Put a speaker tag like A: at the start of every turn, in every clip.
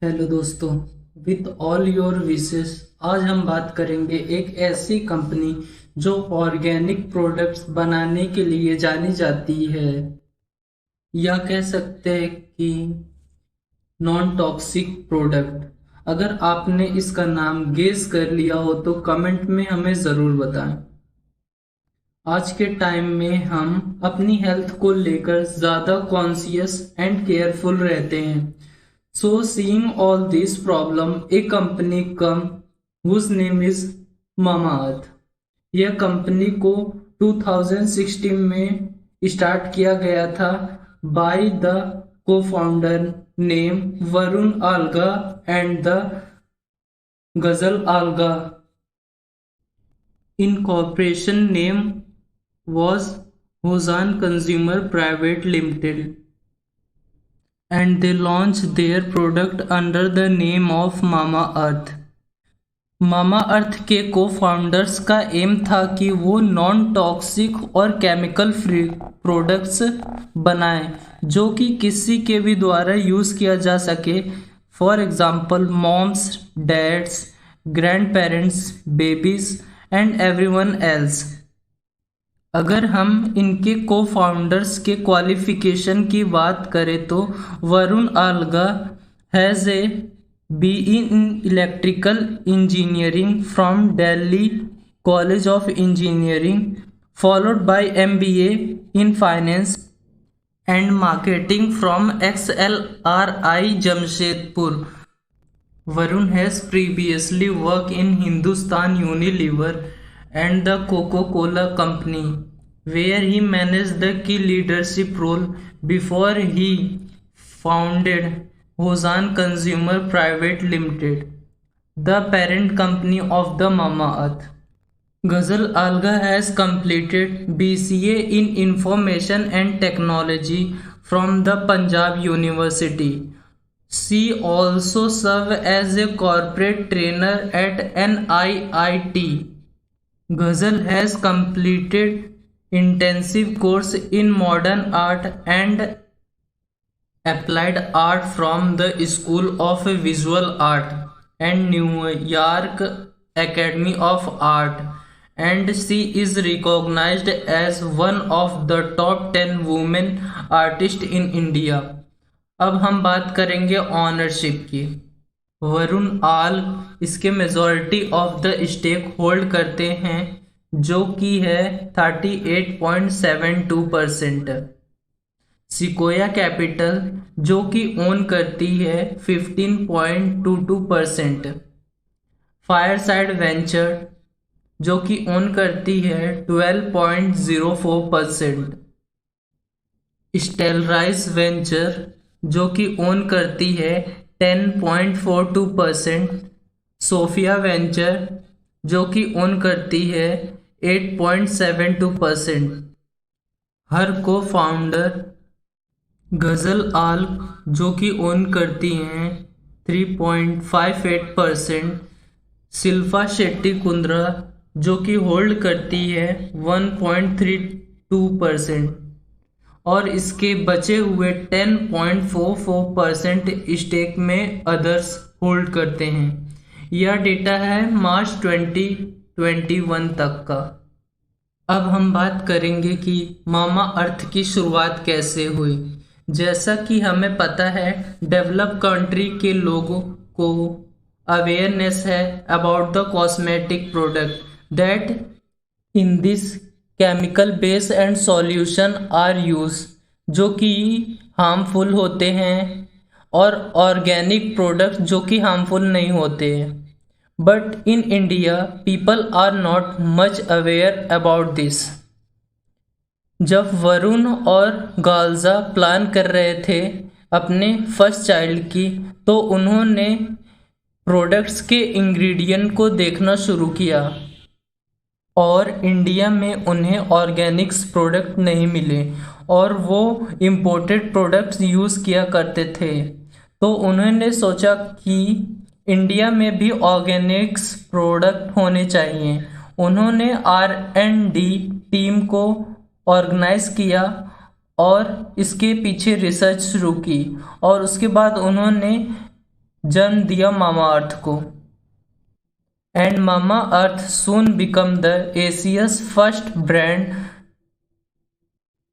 A: Hello दोस्तों, with all your wishes आज हम बात करेंगे एक ऐसी कंपनी जो ऑर्गेनिक प्रोडक्ट्स बनाने के लिए जानी जाती है, या कह सकते हैं कि नॉन टॉक्सिक प्रोडक्ट। अगर आपने इसका नाम गेस कर लिया हो तो कमेंट में हमें ज़रूर बताएं। आज के टाइम में हम अपनी हेल्थ को लेकर ज़्यादा कॉन्शियस एंड केयरफुल रहते हैं। So, seeing all this problem, a company come whose name is Mamaearth। यह कंपनी को 2016 में स्टार्ट किया गया था by the co-founder name Varun Alagh and the Ghazal Alagh. Incorporation name was Hozan Consumer Private Limited and they launched their product under the name of Mamaearth। Mamaearth के को founders का M था कि वो नॉन टॉक्सिक और केमिकल फ्री प्रोडक्ट्स बनाएं जो कि किसी के भी द्वारा यूज़ किया जा सके। For example moms, dads, grandparents, babies and everyone else. अगर हम इनके को फाउंडर्स के क्वालिफिकेशन की बात करें तो Varun Alagh has a BE in electrical engineering from Delhi College of Engineering, followed by MBA in finance and marketing from XLRI Jamshedpur। Varun has previously worked in Hindustan Unilever and the Coca-Cola Company, where he managed the key leadership role before he founded Hozan Consumer Private Limited, the parent company of the Mamaearth। Ghazal Alga has completed BCA in Information and Technology from the Punjab University। She also served as a corporate trainer at NIIT। Ghazal has completed intensive course in modern art and applied art from the School of Visual Art and New York Academy of Art, and she is recognized as one of the top 10 women artists in India। अब हम बात करेंगे ownership की। वरुण आल इसके majority of the stake hold करते हैं जो कि है 38.72%। सिकोया कैपिटल जो कि ओन करती है 15.22%। फायरसाइड वेंचर जो कि ओन करती है 12.04%। स्टेलराइज वेंचर जो कि ओन करती है 10.42%। सोफिया वेंचर जो कि ओन करती है 8.72%। हर को फाउंडर गजल आल जो कि ओन करती हैं 3.58%। शिल्पा शेट्टी कुंद्रा जो कि होल्ड करती है 1.32% और इसके बचे हुए 10.44% स्टेक में अदर्स होल्ड करते हैं। यह डेटा है मार्च 2021 तक का। अब हम बात करेंगे कि मामाअर्थ की शुरुआत कैसे हुई। जैसा कि हमें पता है डेवलप कंट्री के लोगों को अवेयरनेस है about the cosmetic product that in this chemical base and solution are use, जो कि हार्मफुल होते हैं, और ऑर्गेनिक प्रोडक्ट जो कि हार्मफुल नहीं होते हैं। But in India people are not much aware about this. जब वरुण और गाल्जा प्लान कर रहे थे अपने फर्स्ट चाइल्ड की तो उन्होंने प्रोडक्ट्स के इंग्रेडिएंट को देखना शुरू किया और इंडिया में उन्हें ऑर्गेनिक्स प्रोडक्ट नहीं मिले और वो इम्पोर्टेड प्रोडक्ट्स यूज़ किया करते थे। तो उन्होंने सोचा कि इंडिया में भी ऑर्गेनिक्स प्रोडक्ट होने चाहिए। उन्होंने R&D टीम को ऑर्गेनाइज किया और इसके पीछे रिसर्च शुरू की और उसके बाद उन्होंने जन्म दिया मामा अर्थ को। And mama earth soon become the Asia's first brand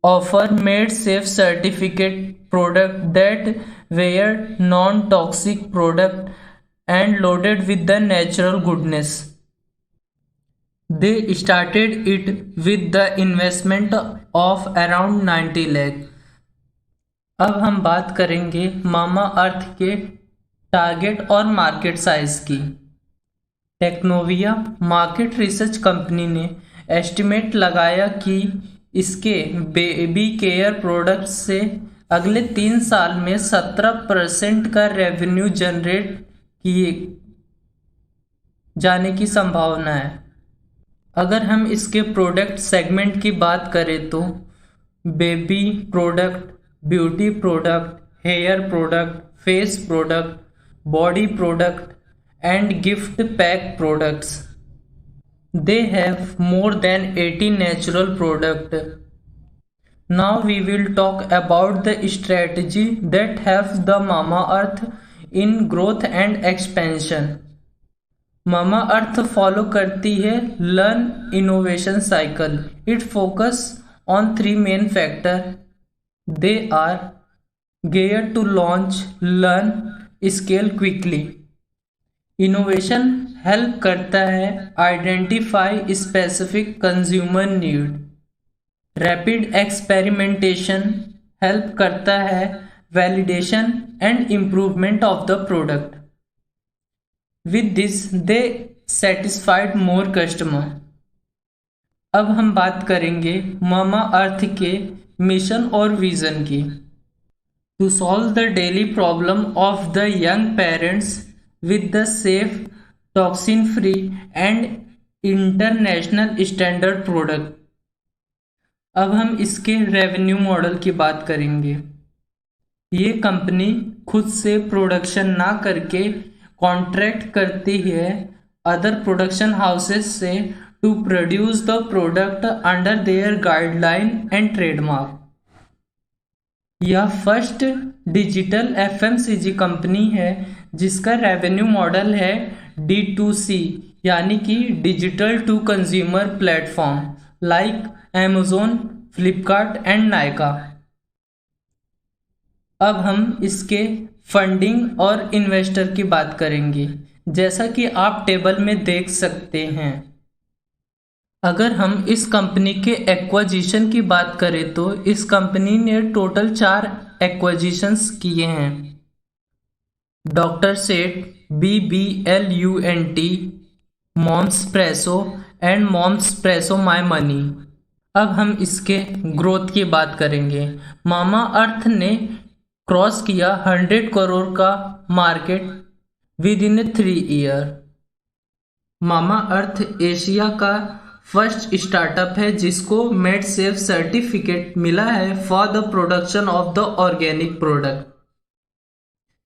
A: offer made safe certificate product that were non-toxic product and loaded with the natural goodness. They started it with the investment of around 90 lakh. अब हम बात करेंगे मामा अर्थ के target और market size की। टेक्नोविया market research company ने estimate लगाया कि इसके बेबी केयर प्रोडक्ट्स से अगले 3 साल में 17% का रेवेन्यू जनरेट किए जाने की संभावना है। अगर हम इसके प्रोडक्ट सेगमेंट की बात करें तो baby product, beauty product, hair product, face product, body product and gift pack products. They have more than 80 natural products. Now we will talk about the strategy that helps the Mamaearth in growth and expansion. Mamaearth follow करती है learn innovation cycle. It focus on 3 main factors. They are geared to launch, learn, scale quickly. Innovation help करता है identify specific consumer need. Rapid experimentation help करता है validation and improvement of the product. With this they satisfied more customer. अब हम बात करेंगे मामा अर्थ के mission और विजन की। To solve the daily problem of the young parents with the safe, toxin-free and international standard product। अब हम इसके रेवेन्यू मॉडल की बात करेंगे। ये कंपनी खुद से प्रोडक्शन ना करके कॉन्ट्रैक्ट करती है अदर प्रोडक्शन हाउसेस से to produce the product under their guideline and trademark. यह फर्स्ट डिजिटल एफएमसीजी कंपनी है जिसका रेवेन्यू मॉडल है D2C यानी कि digital to consumer platform like Amazon, Flipkart and Nykaa. अब हम इसके फंडिंग और इन्वेस्टर की बात करेंगे। जैसा कि आप टेबल में देख सकते हैं, अगर हम इस कंपनी के एक्वाजिशन की बात करें तो इस कंपनी ने टोटल 4 एक्वाजिशंस किए हैं। डॉक्टर सेठ, BBLUNT, मॉम्सप्रेसो एंड मॉम्सप्रेसो माय मनी। अब हम इसके ग्रोथ की बात करेंगे। मामा अर्थ ने क्रॉस किया 100 करोड़ का market within 3 year. Mamaearth Asia का फर्स्ट स्टार्टअप है जिसको मेड सेफ सर्टिफिकेट मिला है for the production of the organic product.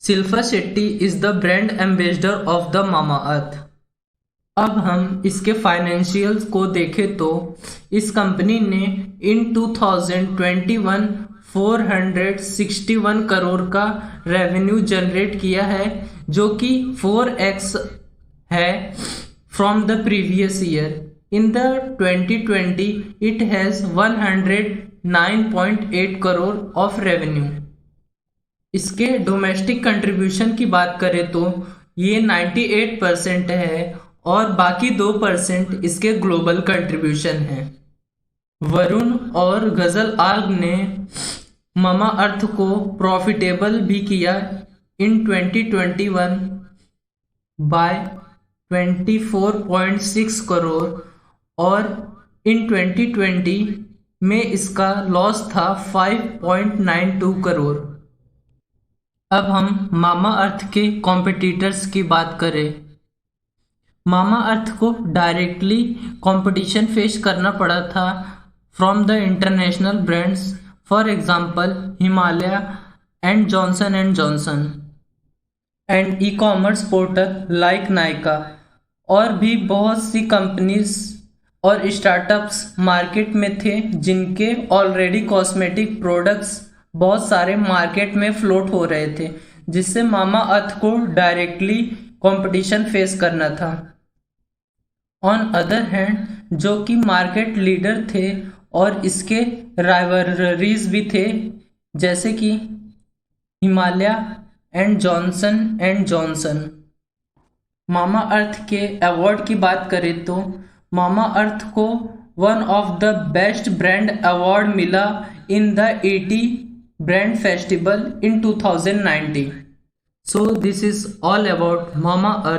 A: Shilpa Shetty is the brand ambassador of the Mamaearth. अब हम इसके फाइनेंशियल्स को देखें तो इस कंपनी ने इन 2021 461 करोड़ का रेवेन्यू जनरेट किया है जो कि 4x है from the previous year. In the 2020, it has 109.8 crore of revenue. इसके डोमेस्टिक कंट्रीब्यूशन की बात करें तो ये 98% है और बाकी 2% इसके ग्लोबल कंट्रीब्यूशन है। वरुण और गजल आर्ग ने मामा अर्थ को प्रॉफिटेबल भी किया इन 2021 बाय 24.6 करोड़ और इन 2020 में इसका लॉस था 5.92 करोड़। अब हम मामा अर्थ के कॉम्पिटिटर्स की बात करें। मामा अर्थ को डायरेक्टली कंपटीशन फेस करना पड़ा था from the international brands, for example Himalaya and Johnson and e commerce portal like Nykaa. और भी बहुत सी कंपनीज और स्टार्टअप्स मार्केट में थे जिनके ऑलरेडी कॉस्मेटिक प्रोडक्ट्स बहुत सारे मार्केट में फ्लोट हो रहे थे, जिससे मामा अर्थ को डायरेक्टली कंपटीशन फेस करना था। ऑन अदर हैंड जो कि मार्केट लीडर थे और इसके राइवलरीज भी थे, जैसे कि Himalaya and Johnson. Mamaearth के अवार्ड की बात करें तो मामा अर्थ को one of the best brand award मिला in the 80 brand festival in 2019. So this is all about Mama Earth.